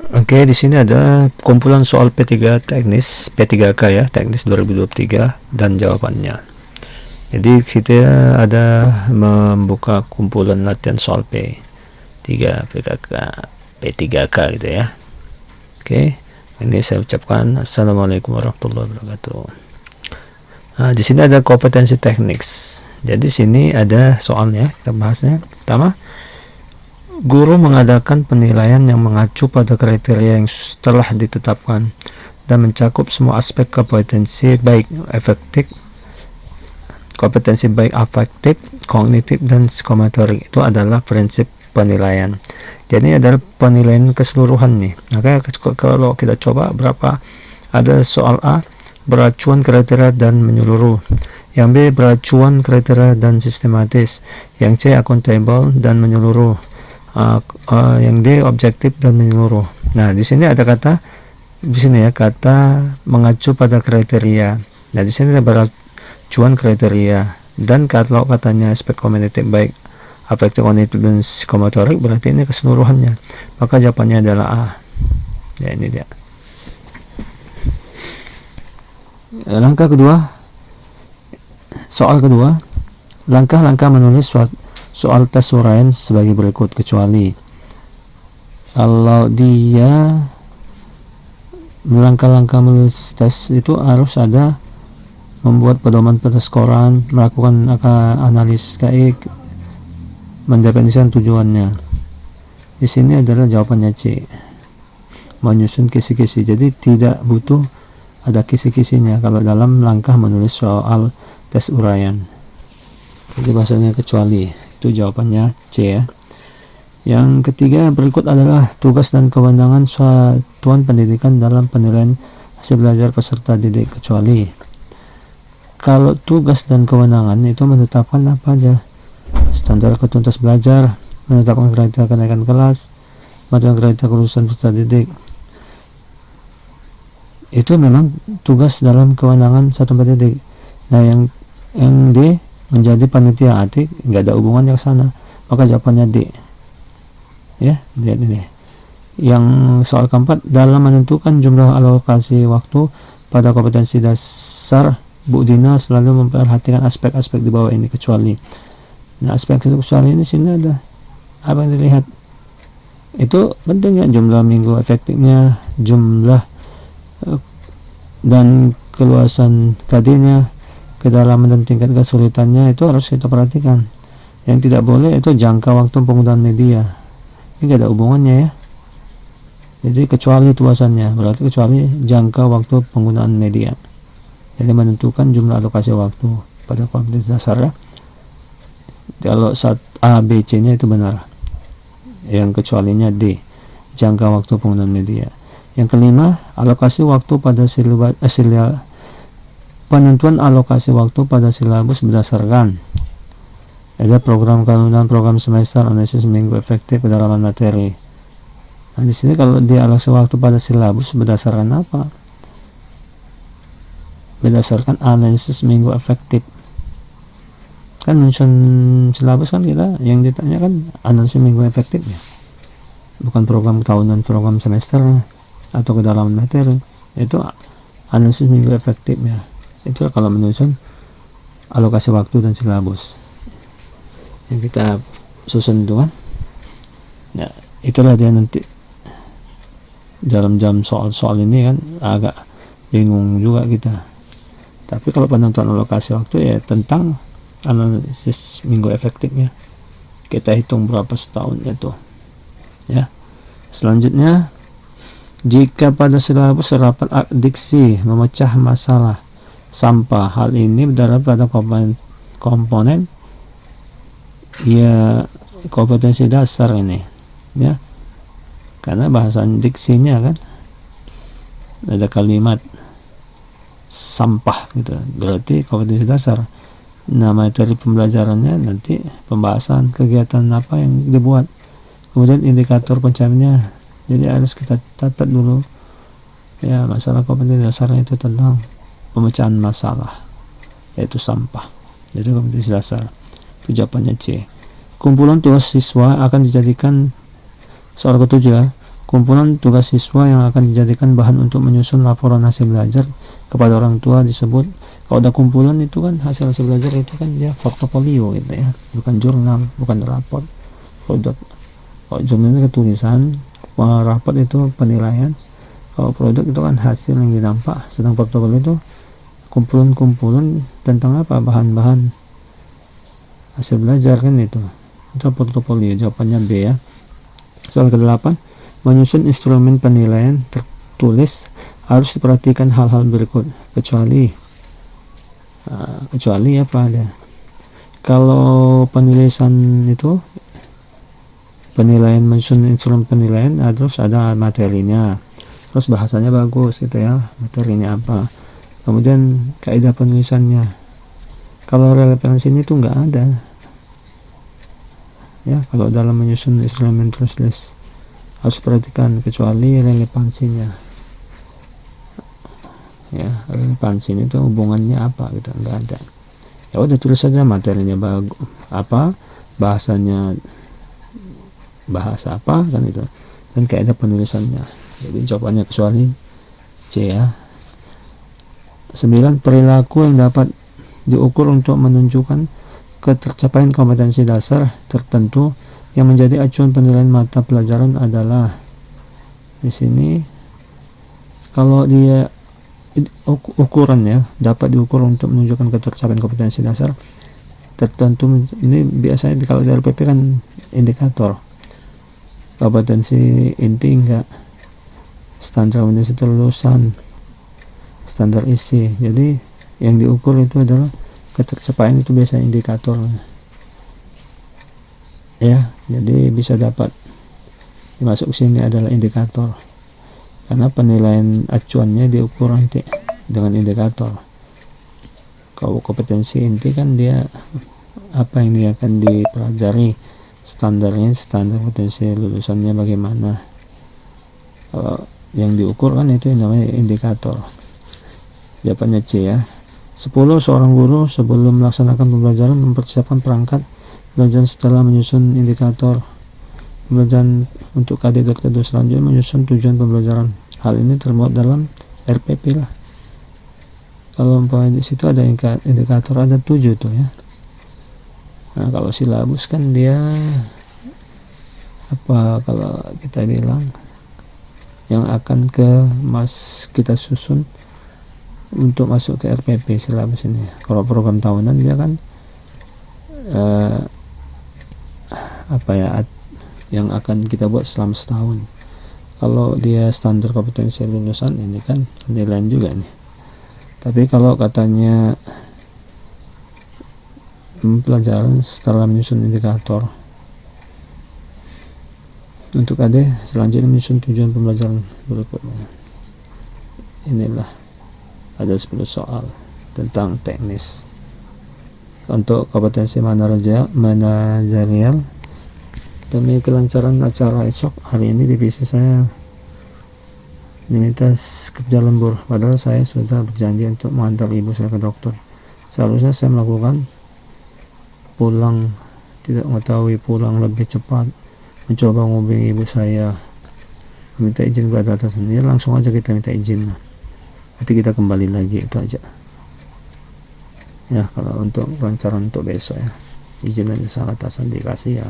Oke, di sini ada kumpulan soal P3 teknis, P3K ya, teknis 2023 dan jawabannya. Jadi kita ada membuka kumpulan latihan soal P3 P3K P3K gitu ya. Oke, ini saya ucapkan Assalamualaikum warahmatullahi wabarakatuh. Nah, di sini ada kompetensi teknik. Jadi sini ada soalnya, kita bahasnya. Pertama, guru mengadakan penilaian yang mengacu pada kriteria yang telah ditetapkan dan mencakup semua aspek kompetensi baik afektif, kognitif, dan psikomotorik. Itu adalah prinsip penilaian. Jadi adalah penilaian keseluruhan nih. Maka kalau kita coba berapa, ada soal A beracuan kriteria dan menyeluruh, yang B beracuan kriteria dan sistematis, yang C akuntabel dan menyeluruh, yang D objektif dan menyeluruh. Nah, di sini ada kata di sini ya, kata mengacu pada kriteria. Nah, di sini ada beracuan kriteria, dan kalau katanya aspek kognitif baik afektif, kognitif, dan psikomotorik, berarti ini keseluruhannya. Maka jawabannya adalah A. Ya, ini dia. Langkah kedua, soal kedua, langkah-langkah menulis soal tes uraian sebagai berikut, kecuali kalau dia langkah-langkah menulis tes itu harus ada membuat pedoman perskoran, melakukan analisis KI, mendefinisikan tujuannya. Di sini adalah jawabannya C, menyusun kisi-kisi. Jadi tidak butuh ada kisi-kisinya kalau dalam langkah menulis soal tes uraian. Jadi bahasanya kecuali, itu jawabannya C ya. Yang ketiga, berikut adalah tugas dan kewenangan satuan pendidikan dalam penilaian hasil belajar peserta didik, kecuali kalau tugas dan kewenangan itu menetapkan apa aja: standar ketuntas belajar, menetapkan kriteria kenaikan kelas, menetapkan kriteria kelulusan peserta didik. Itu memang tugas dalam kewenangan satuan pendidik. Nah, yang D menjadi panitia atik, nggak ada hubungannya ke sana, maka jawabannya D ya. Lihat ini, yang soal keempat, dalam menentukan jumlah alokasi waktu pada kompetensi dasar, Bu Dina selalu memperhatikan aspek-aspek di bawah ini, kecuali. Nah, aspek kecuali ini sini ada apa yang dilihat, itu pentingnya jumlah minggu efektifnya, jumlah dan keluasan KD-nya, kedalaman dan tingkat kesulitannya, itu harus kita perhatikan. Yang tidak boleh itu jangka waktu penggunaan media, ini tidak ada hubungannya ya. Jadi kecuali tuasannya, berarti kecuali jangka waktu penggunaan media. Jadi menentukan jumlah alokasi waktu pada kompetensi dasar ya. Kalau A, B, C nya itu benar, yang kecualinya D, jangka waktu penggunaan media. Yang kelima, alokasi waktu pada penentuan alokasi waktu pada silabus berdasarkan ada program tahunan, program semester, analisis minggu efektif, kedalaman materi. Nah, di sini kalau dia alokasi waktu pada silabus berdasarkan apa? Berdasarkan analisis minggu efektif. Kan menyusun silabus kan kita yang ditanya kan analisis minggu efektifnya, bukan program tahunan, program semester atau kedalaman materi. Itu analisis minggu efektifnya. Itu kalau menyusun alokasi waktu dan silabus yang kita susun itu kan. Nah, itulah dia nanti dalam jam soal-soal ini kan agak bingung juga kita. Tapi kalau penentuan alokasi waktu ya tentang analisis minggu efektifnya, kita hitung berapa setahunnya tuh ya. Selanjutnya, jika pada silabus terdapat diksi memecah masalah sampah, hal ini berdasarkan pada komponen ya kompetensi dasar ini ya, karena bahasan diksinya kan ada kalimat sampah gitu, berarti kompetensi dasar. Nah, materi pembelajarannya nanti pembahasan kegiatan apa yang dibuat, kemudian indikator pencapaiannya. Jadi harus kita catat dulu ya, masalah kompetensi dasarnya itu tentang pemecahan masalah, yaitu sampah. Jadi kompetensi dasar itu jawabannya C. Kumpulan tugas siswa akan dijadikan soal ketujuh ya, Kumpulan tugas siswa yang akan dijadikan bahan untuk menyusun laporan hasil belajar kepada orang tua disebut, kalau ada kumpulan itu kan hasil belajar itu kan dia portofolio gitu ya, bukan jurnal, bukan raport. Kalau jurnal itu tulisan, raport itu penilaian, kalau produk itu kan hasil yang didampak, sedang portofolio itu kumpulan tentang apa, bahan-bahan hasil belajar kan itu portofolio. Jawabannya B ya. Soal ke-8, menyusun instrumen penilaian tertulis harus diperhatikan hal-hal berikut kecuali apa ada. Kalau penulisan itu penilaian, menyusun instrumen penilaian harus ada materinya, terus bahasanya bagus gitu ya, materinya apa, kemudian kaidah penulisannya. Kalau relevansi ini tuh nggak ada ya. Kalau dalam menyusun instrumen tertulis harus perhatikan kecuali relevansinya ya. Relevansi ini tuh hubungannya apa gitu, nggak ada. Ya udah tulis saja materinya bagus apa, bahasanya bahasa apa kan itu, dan kaidah penulisannya. Jadi jawabannya kecuali C ya. 9, perilaku yang dapat diukur untuk menunjukkan ketercapaian kompetensi dasar tertentu yang menjadi acuan penilaian mata pelajaran adalah, di sini kalau dia ukurannya dapat diukur untuk menunjukkan ketercapaian kompetensi dasar tertentu, ini biasanya kalau di RPP kan indikator kompetensi inti enggak, standar kompetensi kelulusan, standar isi. Jadi yang diukur itu adalah ketercapaian, itu biasa indikator ya. Jadi bisa dapat dimasuk sini adalah indikator, karena penilaian acuannya diukur nanti dengan indikator. Kalau kompetensi inti kan dia apa yang dia akan dipelajari, standarnya, standar kompetensi lulusannya bagaimana. Kalau yang diukur kan itu yang namanya indikator. Jawabannya C ya. 10, seorang guru sebelum melaksanakan pembelajaran mempersiapkan perangkat belajar setelah menyusun indikator pembelajaran untuk KD tertentu. Selanjutnya menyusun tujuan pembelajaran. Hal ini termuat dalam RPP lah. Kalau di situ ada indikator, ada 7 tuh ya. Nah, kalau silabus kan dia apa, kalau kita bilang yang akan kita susun untuk masuk ke RPP silabus ini. Kalau program tahunan dia kan yang akan kita buat selama setahun. Kalau dia standar kompetensi lulusan ini kan penilaian juga nih. Tapi kalau katanya pelajaran setelah menyusun indikator untuk AD, selanjutnya menyusun tujuan pembelajaran berikutnya. Inilah ada 10 soal tentang teknis. Untuk kompetensi manajerial, demi kelancaran acara esok hari ini divisi saya diminta kerja lembur, padahal saya sudah berjanji untuk mengantar ibu saya ke dokter. Seharusnya saya melakukan pulang, tidak mengetahui pulang lebih cepat, mencoba menghubungi ibu saya, minta izin kepada atasan. Ya langsung aja kita minta izin, nanti kita kembali lagi, itu aja ya. Kalau untuk pelancaran untuk besok ya, izin aja sama atasan, dikasih ya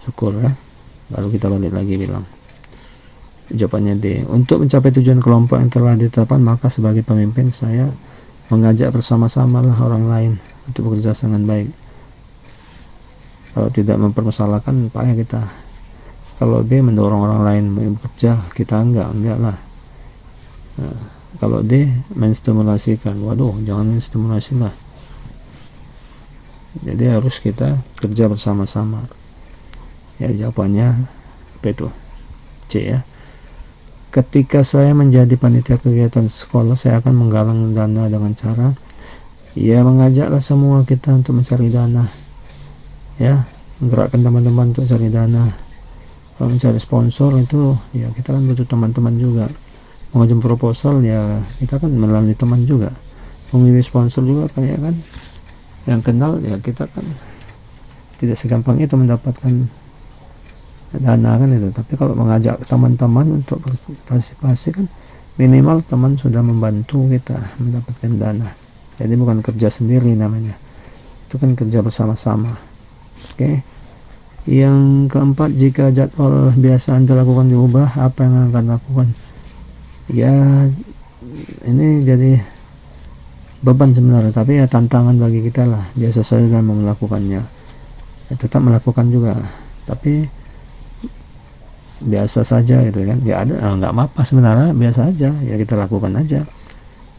syukur ya, baru kita balik lagi bilang. Jawabannya D. Untuk mencapai tujuan kelompok yang telah ditetapkan, maka sebagai pemimpin saya mengajak bersama-sama lah orang lain untuk bekerja dengan baik. Kalau tidak mempermasalahkan payah kita. Kalau B, mendorong orang lain bekerja, kita enggak lah. Nah, kalau D, menstimulasikan. Waduh, jangan menstimulasi lah. Jadi harus kita kerja bersama-sama. Ya, jawabannya apa itu? C ya. Ketika saya menjadi panitia kegiatan sekolah, saya akan menggalang dana dengan cara ya mengajaklah semua kita untuk mencari dana ya, menggerakkan teman-teman untuk cari dana. Kalau mencari sponsor itu ya kita kan butuh teman-teman juga. Mengajukan proposal ya kita kan melalui teman juga. Memilih sponsor juga kayak kan yang kenal ya, kita kan tidak segampang itu mendapatkan dana kan itu. Tapi kalau mengajak teman-teman untuk partisipasi kan minimal teman sudah membantu kita mendapatkan dana. Jadi bukan kerja sendiri namanya, itu kan kerja bersama-sama. Oke. Yang keempat, jika jadwal biasa Anda lakukan diubah, apa yang akan lakukan? Ya, ini jadi beban sebenarnya, tapi ya tantangan bagi kita lah. Biasa saja dalam melakukannya, ya, tetap melakukan juga, tapi biasa saja gitu kan. Ya ada nggak apa-apa sebenarnya, biasa aja ya, kita lakukan aja.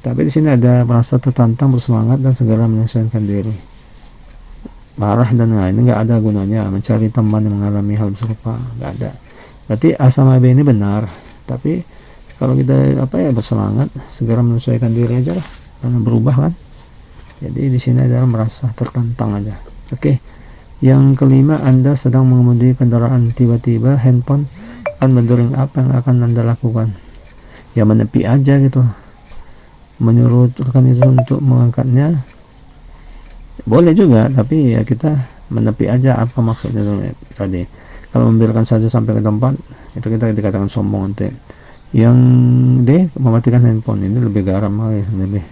Tapi di sini ada merasa tertantang, bersemangat dan segera menyelesaikan diri. Marah dan ini nggak ada gunanya mencari teman yang mengalami hal serupa, nggak ada. Berarti A sama B ini benar, tapi kalau kita bersemangat, segera menyesuaikan diri aja lah, karena berubah kan. Jadi di sini adalah merasa tertantang aja. Oke. Yang kelima, Anda sedang mengemudi kendaraan, tiba-tiba handphone akan berdering, apa yang akan Anda lakukan? Ya menepi aja gitu, menyuruh rekan itu untuk mengangkatnya boleh juga, tapi ya kita menepi aja. Apa maksudnya tadi? Kalau membiarkan saja sampai ke tempat, itu kita dikatakan sombong nanti. Yang D, mematikan handphone, ini lebih garam lagi, lebih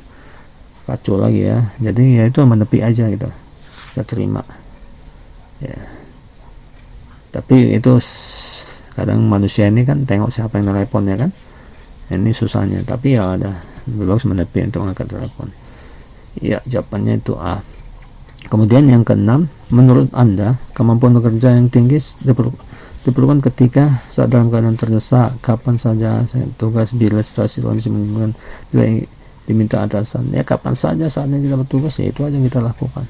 kacau lagi ya. Jadi ya itu menepi aja gitu, kita terima ya. Tapi itu kadang manusia ini kan tengok siapa yang telepon ya kan, ini susahnya. Tapi ya ada, lebih bagus menepi untuk mengangkat telepon. Ya jawabannya itu A. Kemudian yang keenam, menurut Anda kemampuan bekerja yang tinggi diperlukan ketika saat dalam keadaan terdesak, kapan saja tugas, bila situasi kondisi memungkinkan, bila diminta atasan. Ya kapan saja saatnya kita bertugas, ya itu aja yang kita lakukan.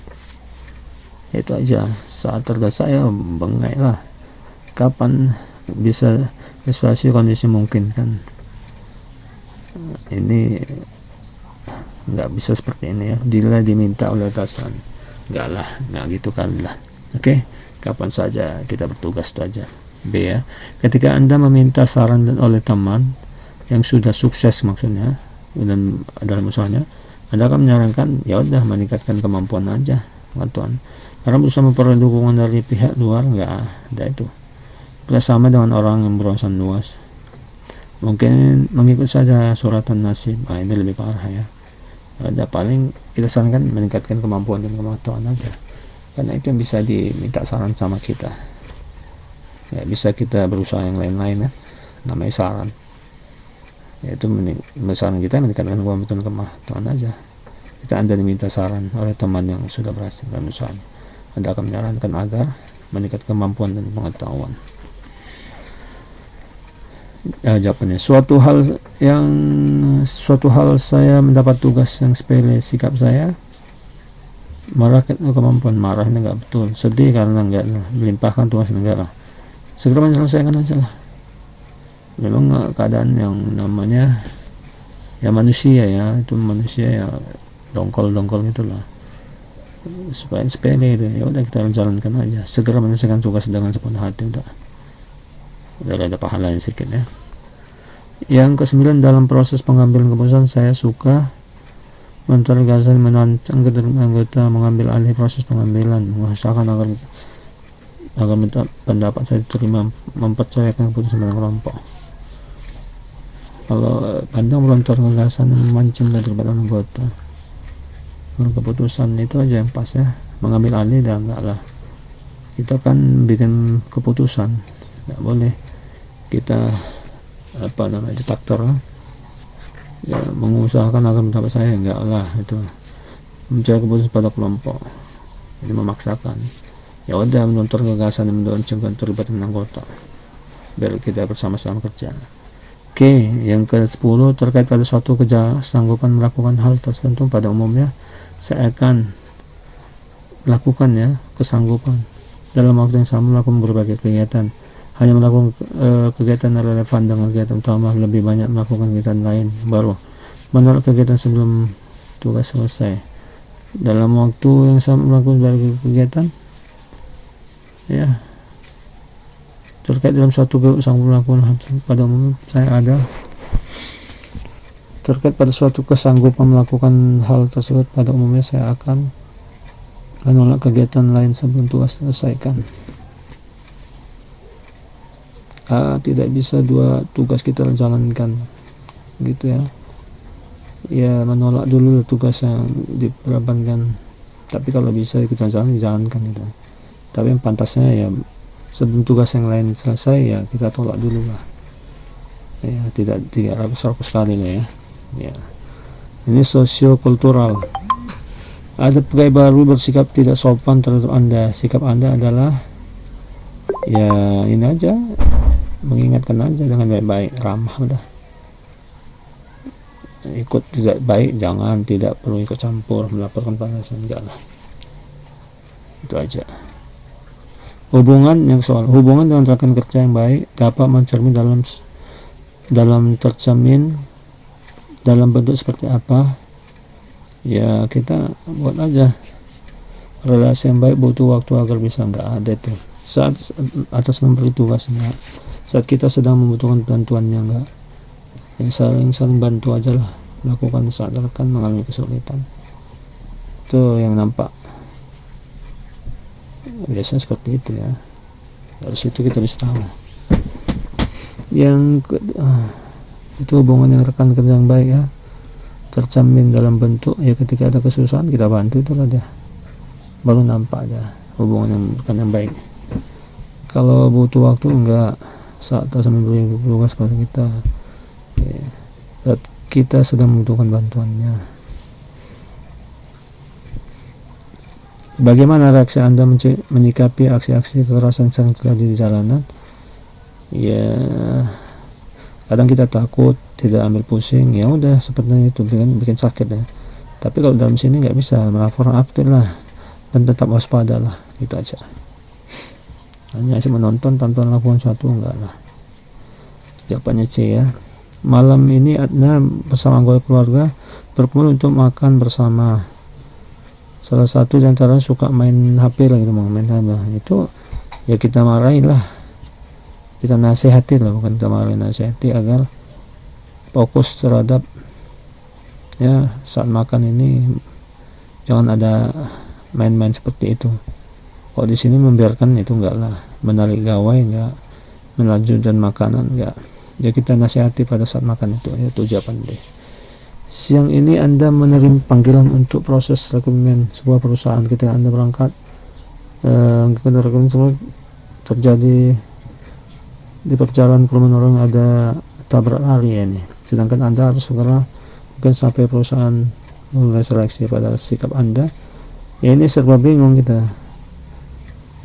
Itu aja, saat terdesak ya bengek lah. Kapan bisa situasi kondisi memungkinkan. Ini nggak bisa seperti ini ya, bila diminta oleh atasan. Nggak gitu kan lah. Oke, kapan saja kita bertugas, itu aja. B ya, ketika Anda meminta saran oleh teman yang sudah sukses maksudnya dan dalam usahanya, Anda akan menyarankan ya udah meningkatkan kemampuan aja bantuan, karena berusaha memperoleh dukungan dari pihak luar. Nggak ada itu. Bersama dengan orang yang berwawasan luas, mungkin mengikut saja suratan nasib. Ini lebih parah ya. Ada, paling kita sarankan meningkatkan kemampuan dan kemampuan aja, karena itu yang bisa diminta saran sama kita. Ya bisa kita berusaha yang lain-lain ya, namanya saran. Yaitu saran kita meningkatkan kemampuan dan kemampuan aja. Kita Anda diminta saran oleh teman yang sudah berhasil dalam usahanya, Anda akan menyarankan agar meningkatkan kemampuan dan pengetahuan. Jawabannya, suatu hal saya mendapat tugas yang sepele, sikap saya marah kemampuan. Marah ini enggak betul, sedih karena enggak melimpahkan tugas, enggak lah, segera menyelesaikan aja lah. Memang keadaan yang namanya ya manusia ya, itu manusia ya dongkol itulah, supaya sepele itu ya udah kita jalankan aja, segera menyelesaikan tugas dengan sepenuh hati, udah ada pahalanya sedikit ya. Yang ke-9, dalam proses pengambilan keputusan saya suka mentergasa menancang anggota mengambil alih proses pengambilan, mengusahakan agar pendapat saya diterima, mempercayakan keputusan pada kelompok. Kalau kadang melontar gagasan yang memancing daripada anggota keputusan, itu aja yang pas ya. Mengambil alih dah enggak lah, kita kan bikin keputusan, enggak boleh kita diktator ya, mengusahakan agar mendapat saya, enggak lah, itu mencari keputusan pada kelompok, jadi memaksakan. Ya udah, melontar gagasan yang mendoncengkan terlibatkan anggota biar kita bersama-sama kerja. Oke, yang ke-10, terkait pada suatu kesanggupan melakukan hal tertentu, pada umumnya saya akan lakukan ya kesanggupan dalam waktu yang sama melakukan berbagai kegiatan. Hanya melakukan kegiatan relevan dengan kegiatan utama, lebih banyak melakukan kegiatan lain baru menolak kegiatan sebelum tugas selesai. Dalam waktu yang sama melakukan berbagai kegiatan ya, terkait dalam suatu kesanggupan melakukan pada umum saya ada terkait pada suatu kesanggupan melakukan hal tersebut, pada umumnya saya akan menolak kegiatan lain sebelum tugas selesaikan. tidak bisa dua tugas kita jalankan gitu ya. Ya menolak dulu tugas yang diperbankan, tapi kalau bisa kita jalankan gitu. Tapi yang pantasnya ya sebelum tugas yang lain selesai ya kita tolak dulu lah ya, tidak rakus sekali lah ya. Ya, ini sosiokultural. Ada pegawai baru bersikap tidak sopan terhadap Anda. Sikap Anda adalah ya ini aja, mengingatkan aja dengan baik-baik, ramah udah. Ikut tidak baik jangan, tidak perlu ikut campur, melaporkan panasan enggak lah, itu aja. Hubungan dengan rekan kerja yang baik dapat mencermin dalam tercermin dalam bentuk seperti apa ya, kita buat aja. Relasi yang baik butuh waktu agar bisa, enggak ada itu saat atas memberi tugas, enggak saat kita sedang membutuhkan bantuannya, enggak ya, saling bantu aja lah, lakukan saat rekan mengalami kesulitan. Itu yang nampak biasa seperti itu ya. Dari situ kita bisa tahu. Itu hubungan yang rekan kerja yang baik ya, tercermin dalam bentuk ya, ketika ada kesusahan kita bantu, itulah dia, baru nampak ada hubungan yang rekan yang baik. Kalau butuh waktu enggak, saat memberi tugas pada kita ya, saat kita sedang membutuhkan bantuannya. Bagaimana reaksi Anda menyikapi aksi-aksi kekerasan yang terjadi di jalanan? Ya, kadang kita takut, tidak ambil pusing, ya udah sepertinya itu bikin sakit ya. Tapi kalau dalam sini nggak bisa, melaporkan update lah dan tetap waspada lah, gitu aja. Hanya sih menonton tanpa melakukan sesuatu, enggak lah. Jawabannya C ya. Malam ini Adna bersama anggota keluarga berkumpul untuk makan bersama. Salah satu di antara suka main HP lagi, main HP. Itu ya kita marahin lah, kita nasihati lah, bukan kita marahin, nasihati agar fokus terhadap ya saat makan ini, jangan ada main-main seperti itu. Kalau di sini membiarkan itu enggak lah, menarik gawai enggak, melanjutkan makanan enggak. Ya kita nasihati pada saat makan itu jawaban deh. Siang ini Anda menerima panggilan untuk proses rekrutmen sebuah perusahaan. Ketika Anda berangkat, rekrutmen semua terjadi di perjalanan kerumunan orang, ada tabrak lari ya ini. Sedangkan Anda harus segera mungkin sampai perusahaan mulai seleksi. Pada sikap Anda ya ini serba bingung, kita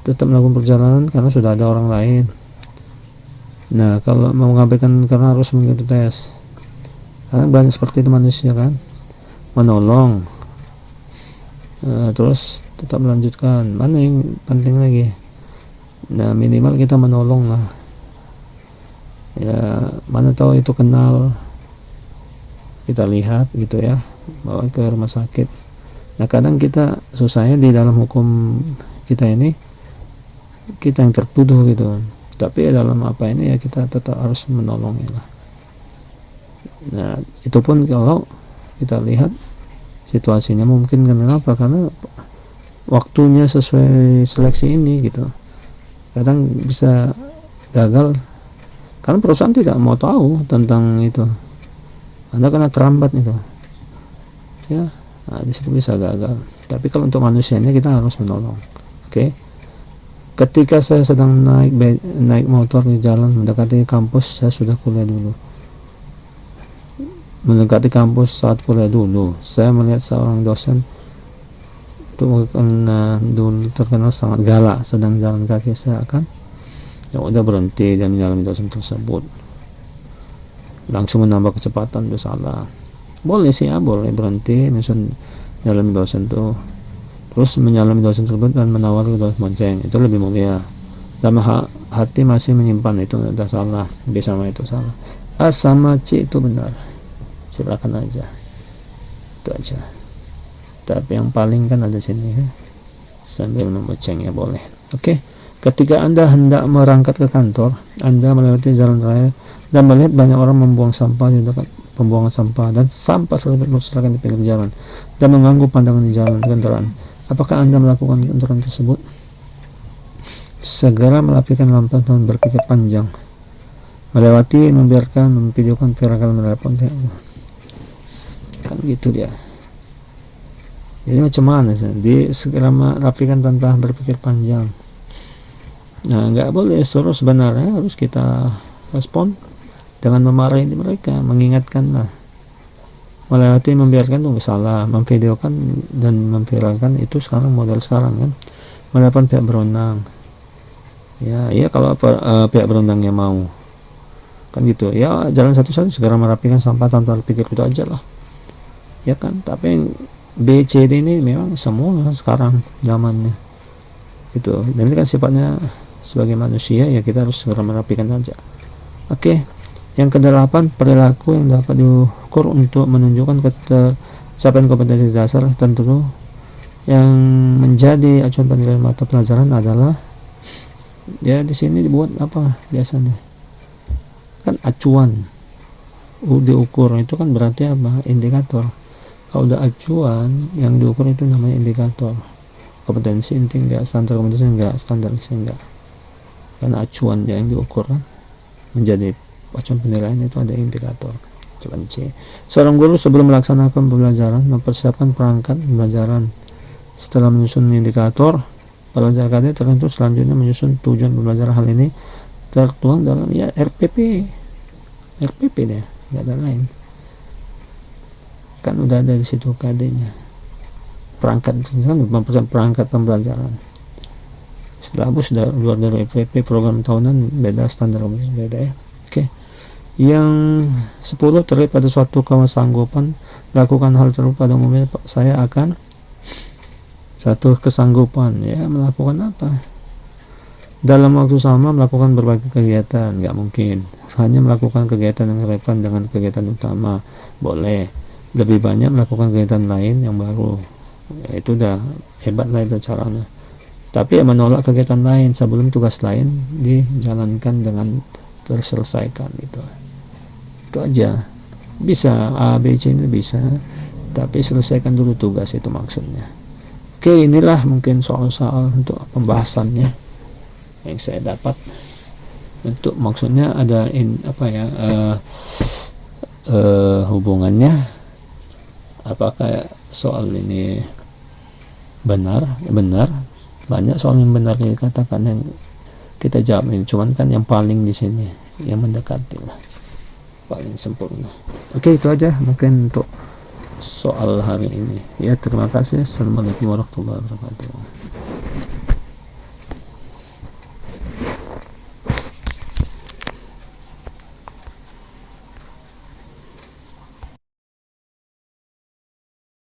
tetap melakukan perjalanan karena sudah ada orang lain. Nah, kalau mau mengabaikan karena harus mengikuti tes, karena banyak seperti itu manusia kan, menolong terus tetap melanjutkan, mana yang penting lagi. Nah, minimal kita menolong lah ya, mana tahu itu kenal, kita lihat gitu ya, bawa ke rumah sakit. Nah, kadang kita susahnya di dalam hukum kita ini, kita yang tertuduh gitu, tapi dalam apa ini ya kita tetap harus menolong lah. Nah, itu pun kalau kita lihat situasinya mungkin, kenapa? Karena waktunya sesuai seleksi ini gitu, kadang bisa gagal karena perusahaan tidak mau tahu tentang itu, Anda kena terlambat itu ya. Nah, di situ bisa gagal. Tapi kalau untuk manusianya kita harus menolong. Oke. Ketika saya sedang naik motor di jalan mendekati kampus, saya sudah kuliah dulu. Mendekati kampus saat kuliah dulu, saya melihat seorang dosen itu dulu terkenal sangat galak, sedang jalan kaki. Saya akan ya udah berhenti dan menyalami dosen tersebut. Langsung menambah kecepatan, itu salah. Boleh sih ya, boleh berhenti, misalnya menyalami dosen tuh, terus menyalami dosen tersebut dan menawari dosen bonceng, itu lebih mulia. Dalam hati masih menyimpan, itu udah salah. B sama itu salah, A sama C itu benar, silakan aja, itu aja. Tapi yang paling kan ada sini ya, sambil membonceng ya boleh. Oke. Ketika Anda hendak berangkat ke kantor, Anda melewati jalan raya dan melihat banyak orang membuang sampah di dekat pembuangan sampah, dan sampah selalu berserakan di pinggir jalan dan mengganggu pandangan di jalan kendaraan. Apakah Anda melakukan kendaraan tersebut? Segera melapikan lampu dan berpikir panjang. melewati, membiarkan, memvideokan, viralkan, menelepon, kan gitu dia. Jadi macam mana sih? Di segera merapikan tanpa berpikir panjang. Nah, nggak boleh suruh, sebenarnya harus kita respon dengan memarahi mereka, mengingatkan lah. Melewati, membiarkan itu salah, memvideokan dan memviralkan itu sekarang model sekarang kan. Menelepon pihak berwenang. Ya kalau pihak berwenangnya mau, kan gitu ya, jalan satu-satu, segera merapikan sampah tanpa berpikir, itu aja lah ya kan. Tapi B, C, D ini memang semua sekarang zamannya itu, dan ini kan sifatnya sebagai manusia ya, kita harus segera merapikan saja. Oke. Yang ke-8, perilaku yang dapat diukur untuk menunjukkan capaian kompetensi dasar tentu. Yang menjadi acuan penilaian mata pelajaran adalah ya, di sini dibuat apa biasanya kan, acuan diukur itu kan berarti apa, indikator. Kalau udah acuan yang diukur itu namanya indikator. Kompetensi inti enggak, standar kompetensi enggak, standar isi enggak, karena acuan yang diukur kan menjadi acuan penilaian, itu ada indikator. Acuan C. Seorang guru sebelum melaksanakan pembelajaran mempersiapkan perangkat pembelajaran. Setelah menyusun indikator pelajaran KD tertentu, selanjutnya menyusun tujuan pembelajaran. Hal ini tertuang dalam ya RPP deh, nggak ada lain kan, udah ada di situ KD-nya. Perangkat kan mempersiapkan perangkat pembelajaran. Setelah sudah luar dari RPP, program tahunan beda, standar beda ya. Oke. Yang 10, terkait pada suatu kesanggupan melakukan hal tersebut. Pada umumnya saya akan satu kesanggupan ya, melakukan apa dalam waktu sama, melakukan berbagai kegiatan. Nggak mungkin hanya melakukan kegiatan yang relevan dengan kegiatan utama. Boleh lebih banyak melakukan kegiatan lain yang baru ya, itu udah hebat lah itu caranya. Tapi ya menolak kegiatan lain sebelum tugas lain dijalankan dengan terselesaikan. Itu aja. Bisa A, B, C ini bisa, tapi selesaikan dulu tugas, itu maksudnya. Oke, inilah mungkin soal-soal untuk pembahasannya yang saya dapat. Untuk maksudnya ada hubungannya, apakah soal ini benar, banyak soal yang benar dikatakan yang kita jawabin, cuman kan yang paling di sini yang mendekati lah, paling sempurna. Oke, itu aja mungkin untuk soal hari ini ya. Terima kasih. Assalamualaikum warahmatullahi wabarakatuh.